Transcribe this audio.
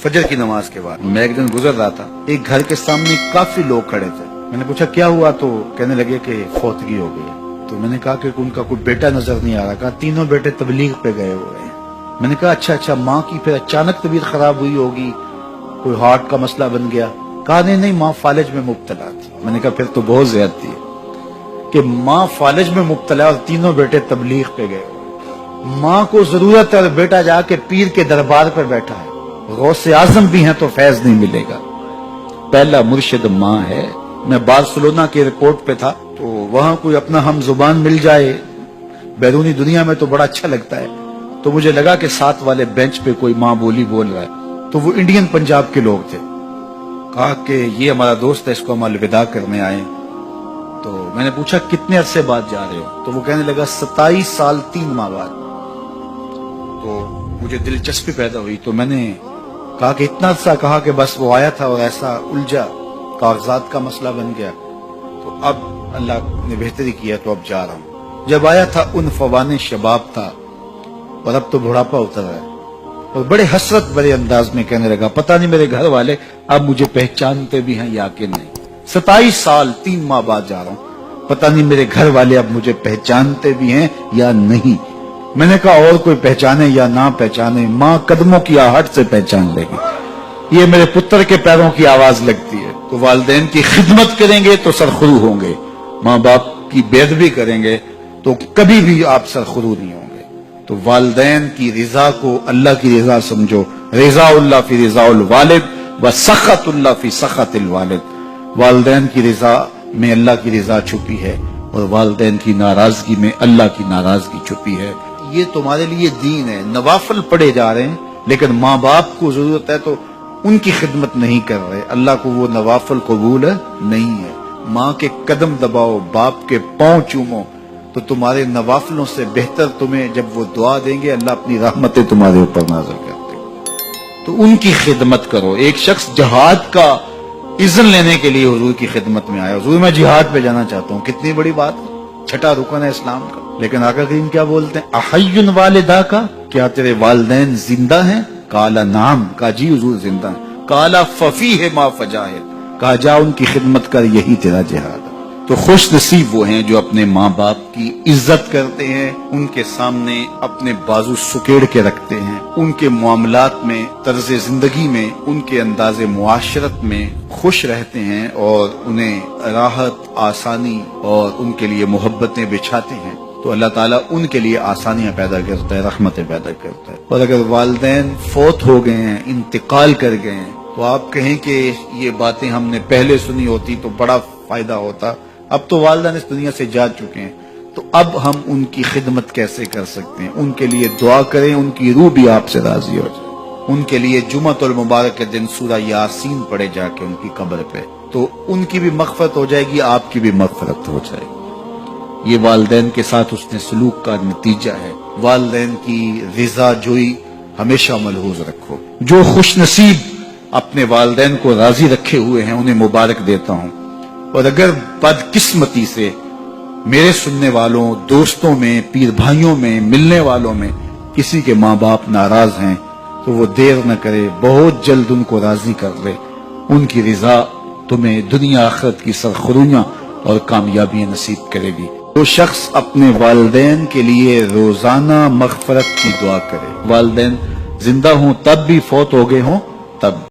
फजर की नमाज के बाद मैं एक दिन गुजर रहा था, एक घर के सामने काफी लोग खड़े थे। मैंने पूछा क्या हुआ, तो कहने लगे कि फौतगी हो गई है। तो मैंने कहा कि उनका कोई बेटा नजर नहीं आ रहा। कहा तीनों बेटे तबलीग पे गए हुए हैं। मैंने कहा अच्छा, माँ की फिर अचानक तबीयत खराब हुई होगी, कोई हार्ट का मसला बन गया। कहा नहीं, माँ फालिज में मुब्तला थी। मैंने कहा फिर तो बहुत ज्यादती है कि माँ फालिज में मुब्तला और तीनों बेटे तबलीग पे गए। माँ को जरूरत है और बेटा जाके पीर के दरबार पर बैठा है। गौसे आजम भी हैं तो फैज नहीं मिलेगा। पहला मुर्शिद माँ है। मैं बार्सिलोना के एयरपोर्ट पे था, तो वहां कोई अपना हम जुबान मिल जाए बैरूनी दुनिया में तो बड़ा अच्छा लगता है। तो मुझे लगा कि साथ वाले बेंच पे कोई माँ बोली बोल रहा है, तो वो इंडियन पंजाब के लोग थे। कहा कि ये हमारा दोस्त है, इसको हम अलविदा करने आए। तो मैंने पूछा कितने अरसे बाद जा रहे हो? तो वो कहने लगा 27 साल 3 माह बाद। तो मुझे दिलचस्पी पैदा हुई, तो मैंने कहा कि इतना अरसा? कहा कि बस वो आया था और ऐसा उलझा, कागजात का मसला बन गया, तो अब अल्लाह ने बेहतरी किया तो अब जा रहा हूँ। जब आया था उन फवाने शबाब था और अब तो बुढ़ापा उतर रहा है। और बड़े हसरत बड़े अंदाज में कहने लगा पता नहीं मेरे घर वाले अब मुझे पहचानते भी हैं या कि नहीं। 27 साल 3 माह बाद जा रहा हूँ, पता नहीं मेरे घर वाले अब मुझे पहचानते भी हैं या नहीं। मैंने कहा और कोई पहचाने या ना पहचाने, माँ कदमों की आहट से पहचान लेगी। ये मेरे पुत्र के पैरों की आवाज लगती है। तो वालिदैन की खिदमत करेंगे तो सरखुरू होंगे, माँ बाप की बेअदबी करेंगे तो कभी भी आप सरखुरू नहीं होंगे। तो वालिदैन की रिजा को अल्लाह की रिजा समझो। रिजाउल्लाह फी रिजाउल वालिद व सखतुल्लाह फी सखतिल वालिद। वालिदैन की रिजा में अल्लाह की रिजा छुपी है और वालिदैन की नाराजगी में अल्लाह की नाराजगी छुपी है। ये तुम्हारे लिए दीन है। नवाफिल पढ़े जा रहे हैं, लेकिन माँ बाप को जरूरत है तो उनकी खिदमत नहीं कर रहे। अल्लाह को वो नवाफिल कबूल नहीं है। माँ के कदम दबाओ, बाप के पांव चूमो, तो तुम्हारे नवाफिलों से बेहतर तुम्हें जब वो दुआ देंगे अल्लाह अपनी रहमतें तुम्हारे ऊपर नाज़िल करते। तो उनकी खिदमत करो। एक शख्स जहाद का इज़्न लेने के लिए हुजूर की खिदमत में आया, हुजूर मैं जिहाद पे जाना चाहता हूँ। कितनी बड़ी बात, छठा रुकन है इस्लाम का। लेकिन आका करीम क्या बोलते हैं, अहय्युन वालिदा का, क्या तेरे वालिदैन जिंदा हैं? काला नाम, का जी हुजूर जिंदा है। काला फफी है मा फजाहिद, कहा जा उनकी खिदमत कर, यही तेरा जिहाद। तो खुश नसीब वो हैं जो अपने माँ बाप की इज्जत करते हैं, उनके सामने अपने बाजू सुकेड़ के रखते हैं, उनके मामलात में, तर्ज जिंदगी में, उनके अंदाजे मुआशरत में खुश रहते हैं और उन्हें राहत, आसानी और उनके लिए मोहब्बतें बिछाते हैं। तो अल्लाह ताला उनके लिए आसानियां पैदा करता है, रहमतें पैदा करता है। और अगर वालिदैन फौत हो गए हैं, इंतकाल कर गए हैं, तो आप कहें कि ये बातें हमने पहले सुनी होती तो बड़ा फायदा होता। अब तो वालिदैन इस दुनिया से जा चुके हैं, तो अब हम उनकी खिदमत कैसे कर सकते हैं? उनके लिए दुआ करें, उनकी रूह भी आपसे राजी हो जाए। उनके लिए जुमअतुल मुबारक के दिन सूरा यासीन पढ़े जाके उनकी कब्र पे, तो उनकी भी मग़फ़िरत हो जाएगी, आपकी भी मग़फ़िरत हो जाएगी। ये वालिदैन के साथ उसने सलूक का नतीजा है। वालिदैन की रिजा जोई हमेशा मलहूज रखो। जो खुश नसीब अपने वालिदैन को राजी रखे हुए हैं उन्हें मुबारक देता हूँ। और अगर बदकिस्मती से मेरे सुनने वालों, दोस्तों में, पीर भाइयों में, मिलने वालों में किसी के माँ बाप नाराज हैं, तो वो देर न करे, बहुत जल्द उनको राजी कर ले। उनकी रिजा तुम्हें दुनिया आखिरत की सरखुरियां और कामयाबियां नसीब करेगी। वो शख्स अपने वालिदैन के लिए रोजाना मग़फ़िरत की दुआ करे। वालिदैन जिंदा हों तब भी, फौत हो गए हों तब।